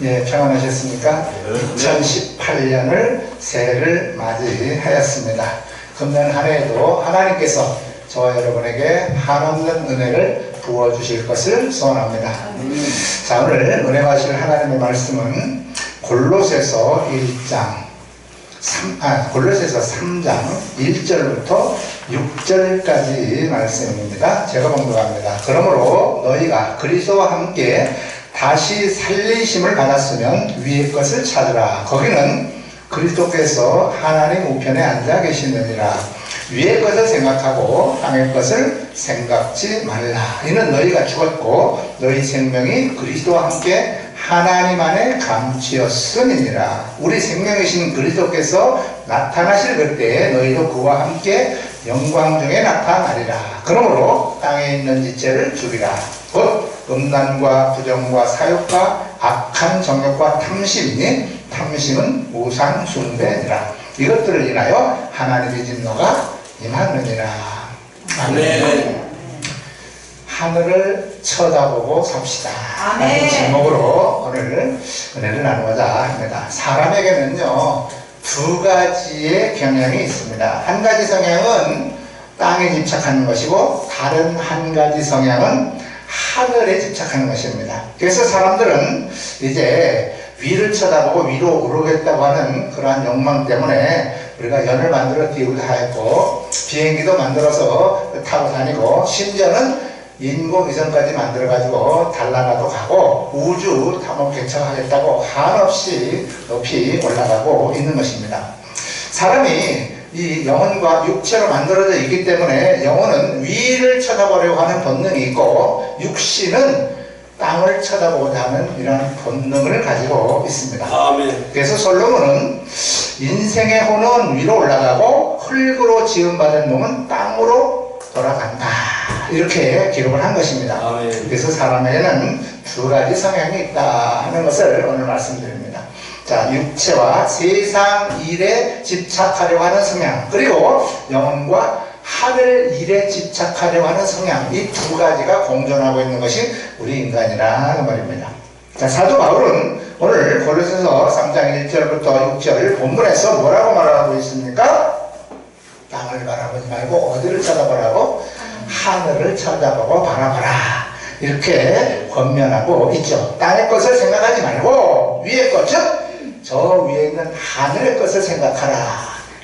예, 평안하셨습니까? 2018년을 새해를 맞이하였습니다. 금년 한 해에도 하나님께서 저와 여러분에게 한없는 은혜를 부어주실 것을 소원합니다. 자, 오늘 은혜 받으실 하나님의 말씀은 골로새서 3장 1절부터 6절까지 말씀입니다. 제가 봉독합니다. 그러므로 너희가 그리스도와 함께 다시 살리심을 받았으면 위의 것을 찾으라. 거기는 그리스도께서 하나님 우편에 앉아 계시느니라. 위의 것을 생각하고 땅의 것을 생각지 말라. 이는 너희가 죽었고 너희 생명이 그리스도와 함께 하나님 안에 감추었음이니라. 우리 생명이신 그리스도께서 나타나실 그때에 너희도 그와 함께 영광 중에 나타나리라. 그러므로 땅에 있는 지체를 죽이라. 곧 음란과 부정과 사욕과 악한 정욕과 탐심이니 탐심은 우상 숭배니라. 이것들을 인하여 하나님의 진노가 임하느니라. 아멘. 하늘을 쳐다보고 삽시다. 라는 제목으로 오늘 은혜를 나누고자 합니다. 사람에게는요, 두 가지의 경향이 있습니다. 한 가지 성향은 땅에 집착하는 것이고, 다른 한 가지 성향은 하늘에 집착하는 것입니다. 그래서 사람들은 이제 위를 쳐다보고 위로 오르겠다고 하는 그러한 욕망 때문에 우리가 연을 만들어 띄우기도 하였고, 비행기도 만들어서 타고 다니고, 심지어는 인공위성까지 만들어가지고 달나라도 가고 우주 탐험 개척하겠다고 한없이 높이 올라가고 있는 것입니다. 사람이 이 영혼과 육체로 만들어져 있기 때문에 영혼은 위를 쳐다보려고 하는 본능이 있고, 육신은 땅을 쳐다보고자 하는 이런 본능을 가지고 있습니다. 아멘. 그래서 솔로몬은 인생의 혼은 위로 올라가고 흙으로 지음받은 몸은 땅으로 돌아간다, 이렇게 기록을 한 것입니다. 아멘. 그래서 사람에게는 두 가지 성향이 있다 하는 것을 오늘 말씀드립니다. 자, 육체와 세상 일에 집착하려고 하는 성향, 그리고 영혼과 하늘 일에 집착하려고 하는 성향, 이 두 가지가 공존하고 있는 것이 우리 인간이라 그 말입니다. 자, 사도 바울은 오늘 골로새서 3장 1절부터 6절 본문에서 뭐라고 말하고 있습니까? 땅을 바라보지 말고 어디를 쳐다보라고? 하늘을 쳐다보고 바라봐라, 이렇게 권면하고 있죠. 땅의 것을 생각하지 말고 위의 것, 즉 저 위에 있는 하늘의 것을 생각하라,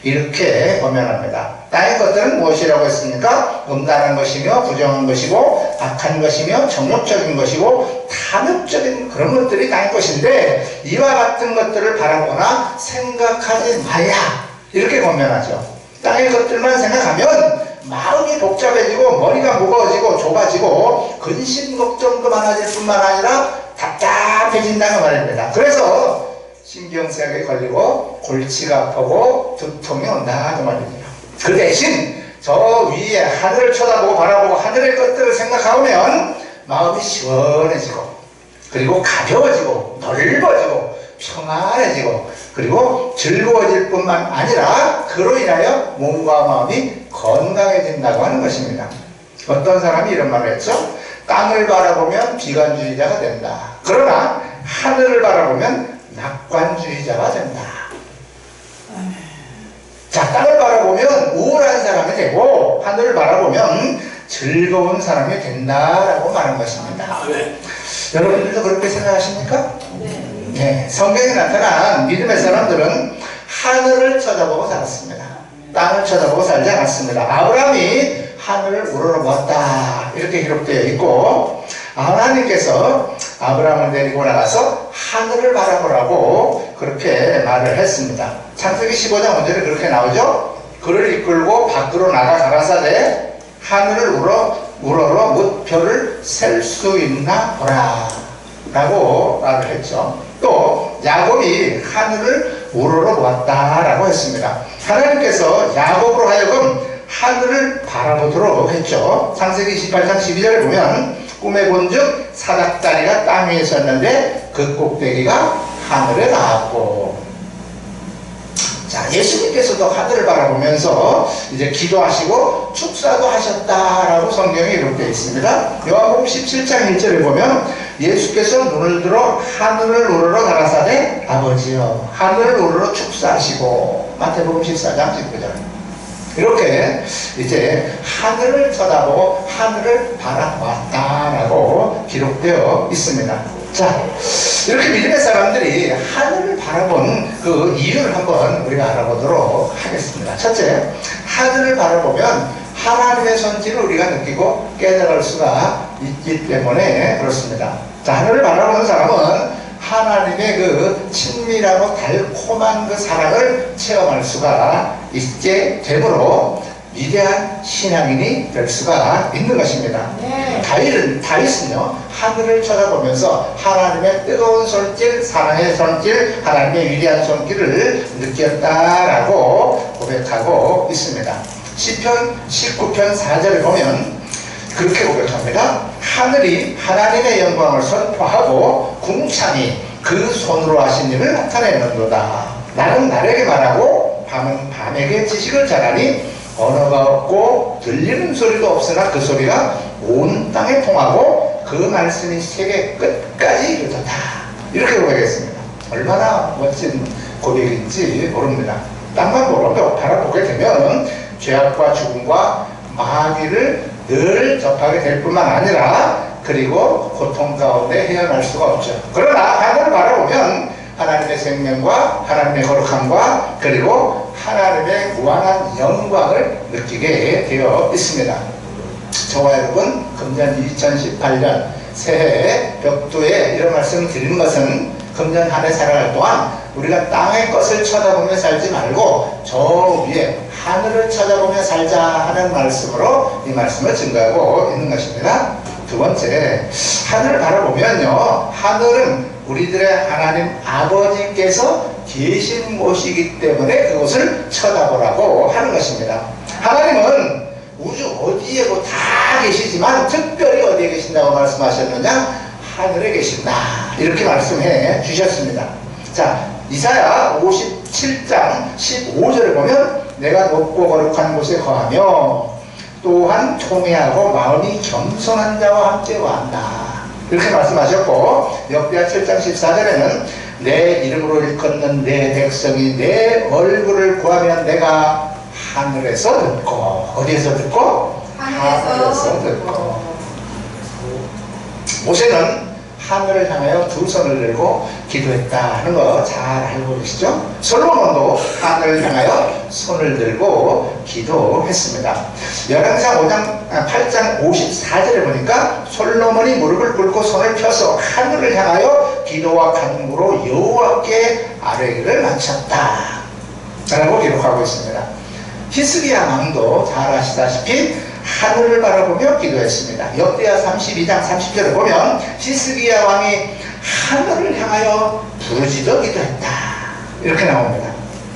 이렇게 권면합니다. 땅의 것들은 무엇이라고 했습니까? 음란한 것이며 부정한 것이고 악한 것이며 정욕적인 것이고 탐욕적인 그런 것들이 땅의 것인데, 이와 같은 것들을 바라보거나 생각하지 말라, 이렇게 권면하죠. 땅의 것들만 생각하면 마음이 복잡해지고 머리가 무거워지고 좁아지고 근심 걱정도 많아질 뿐만 아니라 답답해진다는 말입니다. 그래서 신경쇠약에 걸리고 골치가 아프고 두통이 온다 그 말입니다. 그 대신 저 위에 하늘을 쳐다보고 바라보고 하늘의 것들을 생각하면 마음이 시원해지고, 그리고 가벼워지고 넓어지고 평안해지고, 그리고 즐거워질 뿐만 아니라 그로 인하여 몸과 마음이 건강해진다고 하는 것입니다. 어떤 사람이 이런 말을 했죠? 땅을 바라보면 비관주의자가 된다. 그러나 하늘을 바라보면 낙관주의자가 된다. 자, 땅을 바라보면 우울한 사람이 되고 하늘을 바라보면 즐거운 사람이 된다라고 말한 것입니다. 네. 여러분들도 그렇게 생각하십니까? 네. 성경에 나타난 믿음의 사람들은 하늘을 쳐다보고 살았습니다. 땅을 쳐다보고 살지 않았습니다. 아브라함이 하늘을 우러러보았다, 이렇게 기록되어 있고, 하나님께서 아브라함을 데리고 나가서 하늘을 바라보라고 그렇게 말을 했습니다. 창세기 15장 5절에 그렇게 나오죠. 그를 이끌고 밖으로 나가 가라사대 하늘을 우러러 무표를 셀 수 있나 보라 라고 말을 했죠. 또 야곱이 하늘을 우러러 보았다라고 했습니다. 하나님께서 야곱으로 하여금 하늘을 바라보도록 했죠. 창세기 28장 12절에 보면 꿈에 본즉 사닥다리가 땅 위에 섰는데 그 꼭대기가 하늘에 닿았고. 자, 예수님께서도 하늘을 바라보면서 이제 기도하시고 축사도 하셨다라고 성경에 기록되어 있습니다. 요한복음 17장 1절에 보면 예수께서 눈을 들어 하늘을 우러러 가라사대 아버지여 하늘을 우러러 축사하시고 마태복음 14장 19절 이렇게 이제 하늘을 쳐다보고 하늘을 바라보았다라고 기록되어 있습니다. 자, 이렇게 믿음의 사람들이 하늘을 바라본 그 이유를 한번 우리가 알아보도록 하겠습니다. 첫째, 하늘을 바라보면 하나님의 손길을 우리가 느끼고 깨달을 수가 있기 때문에 그렇습니다. 자, 하늘을 바라보는 사람은 하나님의 그 친밀하고 달콤한 그 사랑을 체험할 수가 있게 되므로 위대한 신앙인이 될 수가 있는 것입니다. 네. 다윗은요 하늘을 쳐다보면서 하나님의 뜨거운 손길, 사랑의 손길, 하나님의 위대한 손길을 느꼈다라고 고백하고 있습니다. 시편 19편 4절에 보면 그렇게 고백합니다. 하늘이 하나님의 영광을 선포하고 궁창이 그 손으로 하신 일을 나타내는도다. 나는 날에게 말하고 밤은 밤에게 지식을 전하니 언어가 없고 들리는 소리도 없으나 그 소리가 온 땅에 통하고 그 말씀이 세계 끝까지 이르도다. 이렇게 고백했습니다. 얼마나 멋진 고백인지 모릅니다. 땅만 바라보게 되면 죄악과 죽음과 마귀를 늘 접하게 될 뿐만 아니라 그리고 고통 가운데 헤어날 수가 없죠. 그러나 하늘을 바라보면 하나님의 생명과 하나님의 거룩함과 그리고 하나님의 무한한 영광을 느끼게 되어 있습니다. 저와 여러분 금년 2018년 새해 벽두에 이런 말씀을 드리는 것은 금년 한 해 살아갈 동안 우리가 땅의 것을 쳐다보며 살지 말고 저 위에 하늘을 쳐다보며 살자 하는 말씀으로 이 말씀을 증거하고 있는 것입니다. 두 번째, 하늘을 바라보면요 하늘은 우리들의 하나님 아버지께서 계신 곳이기 때문에 그곳을 쳐다보라고 하는 것입니다. 하나님은 우주 어디에 다 계시지만 특별히 어디에 계신다고 말씀하셨느냐? 하늘에 계신다. 이렇게 말씀해 주셨습니다. 자, 이사야 57장 15절에 보면 내가 높고 거룩한 곳에 거하며 또한 총애하고 마음이 겸손한 자와 함께 거한다. 이렇게 말씀하셨고 역대하 7장 14절에는 내 이름으로 일컫는 내 백성이 내 얼굴을 구하면 내가 하늘에서 듣고 어디에서 듣고? 하늘에서 듣고. 모세는 하늘을 향하여 두 손을 들고 기도했다는 거 잘 알고 계시죠? 솔로몬도 하늘을 향하여 손을 들고 기도했습니다. 열왕기상 8장 54절에 보니까 솔로몬이 무릎을 꿇고 손을 펴서 하늘을 향하여 기도와 간구로 여호와께 아뢰기를 마쳤다 라고 기록하고 있습니다. 히스기야 왕도 잘 아시다시피 하늘을 바라보며 기도했습니다. 역대하 32장 30절에 보면 히스기야 왕이 하늘을 향하여 부르짖어 기도했다 이렇게 나옵니다.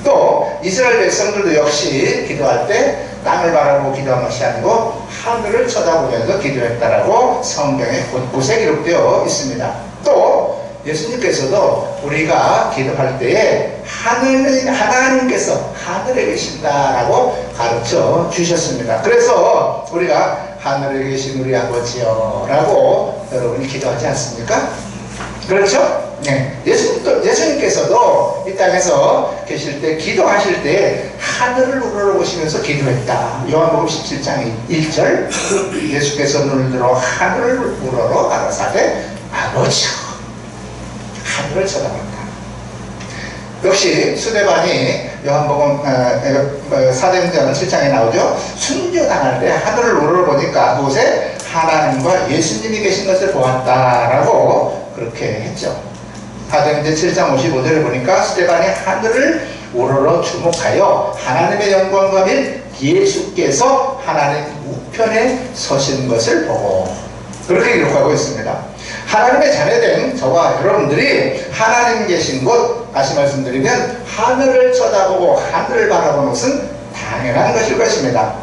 또 이스라엘 백성들도 역시 기도할 때 땅을 바라보고 기도한 것이 아니고 하늘을 쳐다보면서 기도했다라고 성경에 곳곳에 기록되어 있습니다. 또 예수님께서도 우리가 기도할 때에 하나님께서 하늘에 계신다라고 가르쳐 주셨습니다. 그래서 우리가 하늘에 계신 우리 아버지여 라고 여러분이 기도하지 않습니까? 그렇죠? 네. 예수님께서도 이 땅에서 계실 때 기도하실 때 하늘을 우러러보시면서 기도했다. 요한복음 17장 1절 예수께서 눈을 들어 하늘을 우러러 가라사대 아버지여 하늘을 쳐다봤다. 역시 스데반이 요한복음 사도행전 7장에 나오죠. 순교당할 때 하늘을 우러러보니까 그곳에 하나님과 예수님이 계신 것을 보았다라고 그렇게 했죠. 사도행전 7장 55절에 보니까 스데반이 하늘을 우러러 주목하여 하나님의 영광과 및 예수께서 하나님 우편에 서신 것을 보고 그렇게 기록하고 있습니다. 하나님의 자녀된 저와 여러분들이 하나님 계신 곳 다시 말씀드리면 하늘을 쳐다보고 하늘을 바라보는 것은 당연한 것일 것입니다.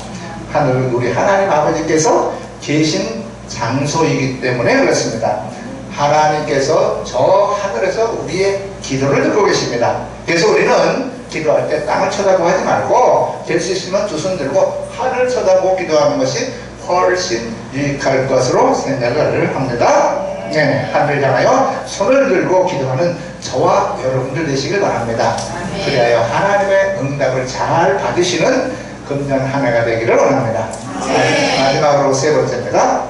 하늘은 우리 하나님 아버지께서 계신 장소이기 때문에 그렇습니다. 하나님께서 저 하늘에서 우리의 기도를 듣고 계십니다. 그래서 우리는 기도할 때 땅을 쳐다보고 하지 말고 될 수 있으면 두 손 들고 하늘을 쳐다보고 기도하는 것이 훨씬 유익할 것으로 생각을 합니다. 네, 하늘을 향하여 손을 들고 기도하는 저와 여러분들 되시길 바랍니다. 그리하여 하나님의 응답을 잘 받으시는 금년 한 해가 되기를 원합니다. 마지막으로 세 번째입니다.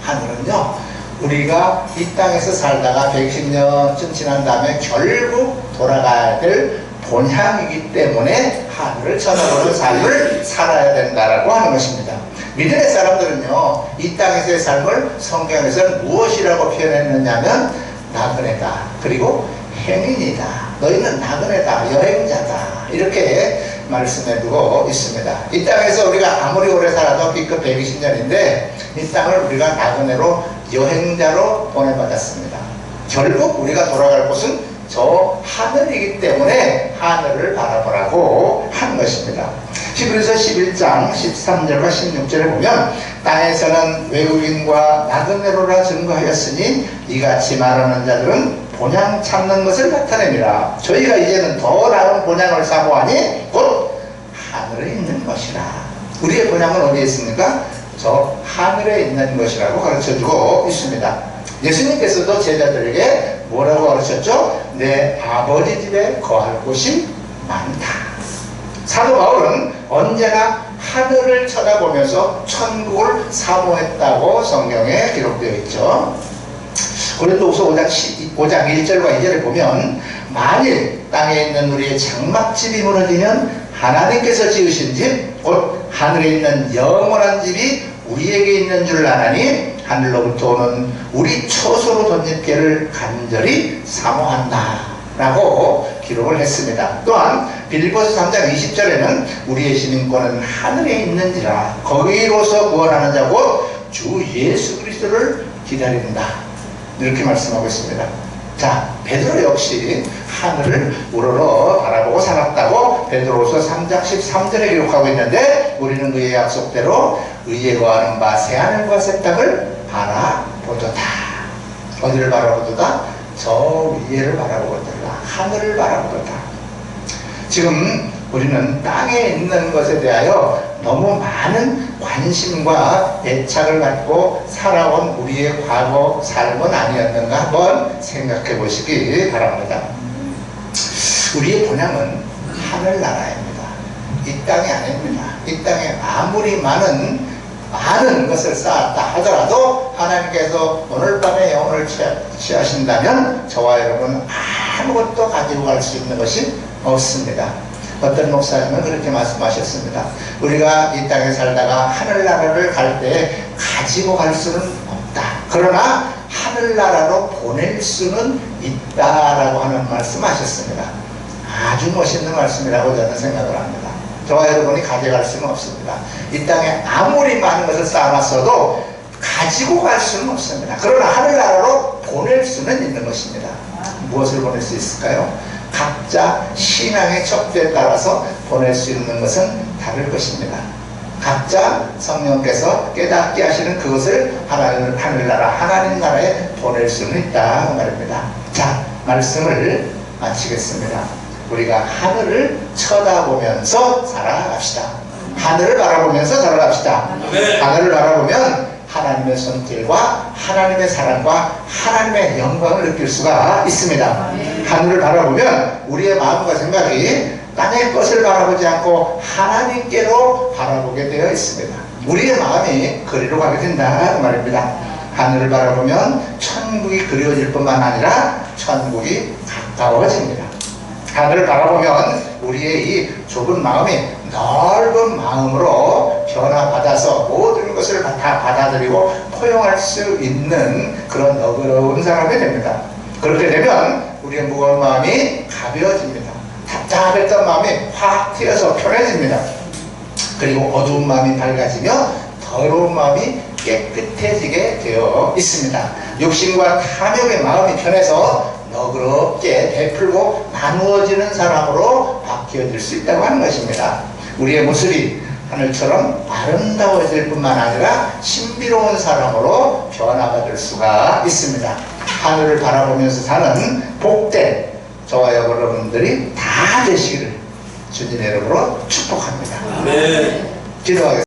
하늘은요, 우리가 이 땅에서 살다가 110년쯤 지난 다음에 결국 돌아가야 될 본향이기 때문에 하늘을 쳐다보는 삶을 살아야 된다라고 하는 것입니다. 믿음의 사람들은요, 이 땅에서의 삶을 성경에서는 무엇이라고 표현했느냐면 나그네다, 그리고 행인이다, 너희는 나그네다, 여행자다, 이렇게 말씀해두고 있습니다. 이 땅에서 우리가 아무리 오래 살아도 B급 120년인데 이 땅을 우리가 나그네로 여행자로 보내받았습니다. 결국 우리가 돌아갈 곳은 저 하늘이기 때문에 하늘을 바라보라고 한 것입니다. 히브리서 11장 13절과 16절에 보면 땅에서는 외국인과 나그네로라 증거하였으니 이같이 말하는 자들은 본향 찾는 것을 나타냅니다. 저희가 이제는 더 나은 본향을 사모하니 곧 하늘에 있는 것이라. 우리의 본향은 어디에 있습니까? 저 하늘에 있는 것이라고 가르쳐주고 있습니다. 예수님께서도 제자들에게 뭐라고 가르쳤죠? 내 아버지 집에 거할 곳이 많다. 사도 바울은 언제나 하늘을 쳐다보면서 천국을 사모했다고 성경에 기록되어 있죠. 고린도후서 5장 1절과 2절에 보면 만일 땅에 있는 우리의 장막집이 무너지면 하나님께서 지으신 집 곧 하늘에 있는 영원한 집이 우리에게 있는 줄 아나니 하늘로부터 오는 우리 처소로 덧입기를 간절히 사모한다 라고 기록을 했습니다. 또한 빌립보서 3장 20절에는 우리의 시민권은 하늘에 있는지라 거기로서 구원하는 자고 주 예수 그리스도를 기다린다, 이렇게 말씀하고 있습니다. 자, 베드로 역시 하늘을 우러러 바라보고 살았다고 베드로후서 3장 13절에 기록하고 있는데 우리는 그의 약속대로 의에 거하는 바 새하늘과 새 땅을 바라보도다. 어디를 바라보도다? 저 위에를 바라보도다. 하늘을 바라보도다. 지금 우리는 땅에 있는 것에 대하여 너무 많은 관심과 애착을 갖고 살아온 우리의 과거 삶은 아니었는가 한번 생각해 보시기 바랍니다. 우리의 본향은 하늘나라입니다. 이 땅이 아닙니다. 이 땅에 아무리 많은 것을 쌓았다 하더라도 하나님께서 오늘 밤에 영혼을 취하신다면 저와 여러분 아무것도 가지고 갈 수 있는 것이 없습니다. 어떤 목사님은 그렇게 말씀하셨습니다. 우리가 이 땅에 살다가 하늘나라를 갈 때 가지고 갈 수는 없다. 그러나 하늘나라로 보낼 수는 있다라고 하는 말씀하셨습니다. 아주 멋있는 말씀이라고 저는 생각을 합니다. 저와 여러분이 가져갈 수는 없습니다. 이 땅에 아무리 많은 것을 쌓아놨어도 가지고 갈 수는 없습니다. 그러나 하늘나라로 보낼 수는 있는 것입니다. 무엇을 보낼 수 있을까요? 각자 신앙의 척도에 따라서 보낼 수 있는 것은 다를 것입니다. 각자 성령께서 깨닫게 하시는 그것을 하늘나라 하나님 나라에 보낼 수는 있다 그 말입니다. 자, 말씀을 마치겠습니다. 우리가 하늘을 쳐다보면서 살아갑시다. 하늘을 바라보면서 살아갑시다. 하늘을 바라보면 하나님의 손길과 하나님의 사랑과 하나님의 영광을 느낄 수가 있습니다. 하늘을 바라보면 우리의 마음과 생각이 땅의 것을 바라보지 않고 하나님께로 바라보게 되어 있습니다. 우리의 마음이 그리로 가게 된다 그 말입니다. 하늘을 바라보면 천국이 그리워질 뿐만 아니라 천국이 가까워집니다. 하늘을 바라보면 우리의 이 좁은 마음이 넓은 마음으로 변화받아서 모든 것을 다 받아들이고 포용할 수 있는 그런 너그러운 사람이 됩니다. 그렇게 되면 우리의 무거운 마음이 가벼워집니다. 답답했던 마음이 확 트여서 편해집니다. 그리고 어두운 마음이 밝아지며 더러운 마음이 깨끗해지게 되어 있습니다. 욕심과 탐욕의 마음이 편해서 너그럽게 베풀고 나누어지는 사람으로 바뀌어질 수 있다고 하는 것입니다. 우리의 모습이 하늘처럼 아름다워질 뿐만 아니라 신비로운 사람으로 변화받을 수가 있습니다. 하늘을 바라보면서 사는 복된 저와 여러분들이 다 되시기를 주님의 이름으로 축복합니다. 기도하겠습니다.